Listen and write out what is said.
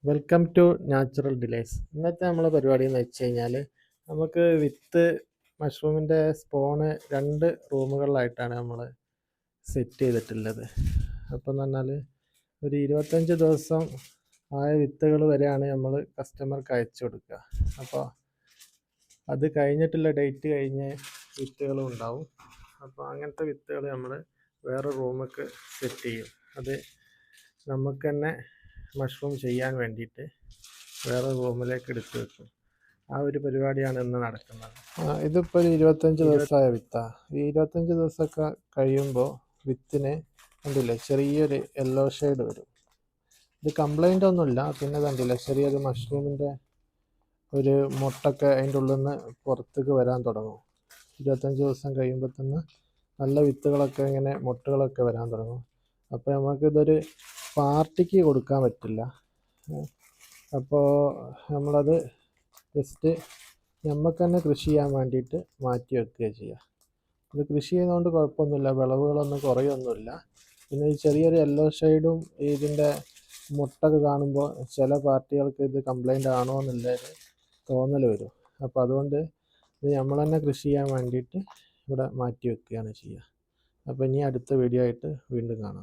Welcome to natural ഡിലൈസ്. ഇന്നത്തെ നമ്മളെ പരിപാടി എന്ന് വെച്ച് കഴിഞ്ഞാൽ നമുക്ക് വിത്ത് മഷ്റൂമിൻ്റെ സ്പോണ് 2 റൂമുകളിലായിട്ടാണ് നമ്മൾ സെറ്റ് ചെയ്തിട്ടുള്ളത്. അപ്പം എന്ന് പറഞ്ഞാൽ ഒരു 25 ദിവസം ആയ വിത്തുകൾ വരെയാണ് നമ്മൾ കസ്റ്റമർക്ക് അയച്ചു കൊടുക്കുക. അപ്പോൾ അത് കഴിഞ്ഞിട്ടുള്ള ഡേറ്റ് കഴിഞ്ഞ വിത്തുകളും ഉണ്ടാവും. അപ്പോൾ അങ്ങനത്തെ വിത്തുകൾ നമ്മൾ വേറെ റൂമൊക്കെ സെറ്റ് ചെയ്യും. അത് നമുക്ക് തന്നെ മഷ്റൂം ചെയ്യാൻ വേണ്ടിയിട്ട് വേറെ റൂമിലേക്ക് എടുത്ത് വെക്കും. ആ ഒരു പരിപാടിയാണ് ഇന്ന് നടക്കുന്നത്. ഇതിപ്പോൾ ഒരു 25 ദിവസമായ വിത്താണ്. ഈ 25 ദിവസമൊക്കെ കഴിയുമ്പോൾ വിത്തിന് കണ്ടില്ലേ ചെറിയൊരു യെല്ലോ ഷെയ്ഡ് വരും. ഇത് കംപ്ലൈൻ്റ് ഒന്നുമില്ല. പിന്നെ കണ്ടില്ലേ ചെറിയൊരു മഷ്റൂമിൻ്റെ ഒരു മുട്ടൊക്കെ അതിൻ്റെ ഉള്ളിൽ നിന്ന് പുറത്തേക്ക് വരാൻ തുടങ്ങും. 25 ദിവസം കഴിയുമ്പോൾ തന്നെ നല്ല വിത്തുകളൊക്കെ ഇങ്ങനെ മുട്ടകളൊക്കെ വരാൻ തുടങ്ങും. അപ്പോൾ നമുക്കിതൊരു പാർട്ടിക്ക് കൊടുക്കാൻ പറ്റില്ല. അപ്പോൾ നമ്മളത് ജസ്റ്റ് നമുക്ക് തന്നെ കൃഷി ചെയ്യാൻ വേണ്ടിയിട്ട് മാറ്റി വെക്കുകയാണ് ചെയ്യുക. ഇത് കൃഷി ചെയ്യുന്നതുകൊണ്ട് കുഴപ്പമൊന്നുമില്ല, വിളവുകളൊന്നും കുറയൊന്നുമില്ല. പിന്നെ ഈ ചെറിയൊരു യെല്ലോ ഷെയ്ഡും ഇതിൻ്റെ മുട്ടൊക്കെ കാണുമ്പോൾ ചില പാർട്ടികൾക്ക് ഇത് കംപ്ലൈൻ്റ് ആണോ എന്നുള്ളൊരു തോന്നൽ വരും. അപ്പോൾ അതുകൊണ്ട് ഇത് നമ്മൾ തന്നെ കൃഷി ചെയ്യാൻ വേണ്ടിയിട്ട് ഇവിടെ മാറ്റി വെക്കുകയാണ് ചെയ്യുക. അപ്പോൾ ഇനി അടുത്ത വീഡിയോ ആയിട്ട് വീണ്ടും കാണാം.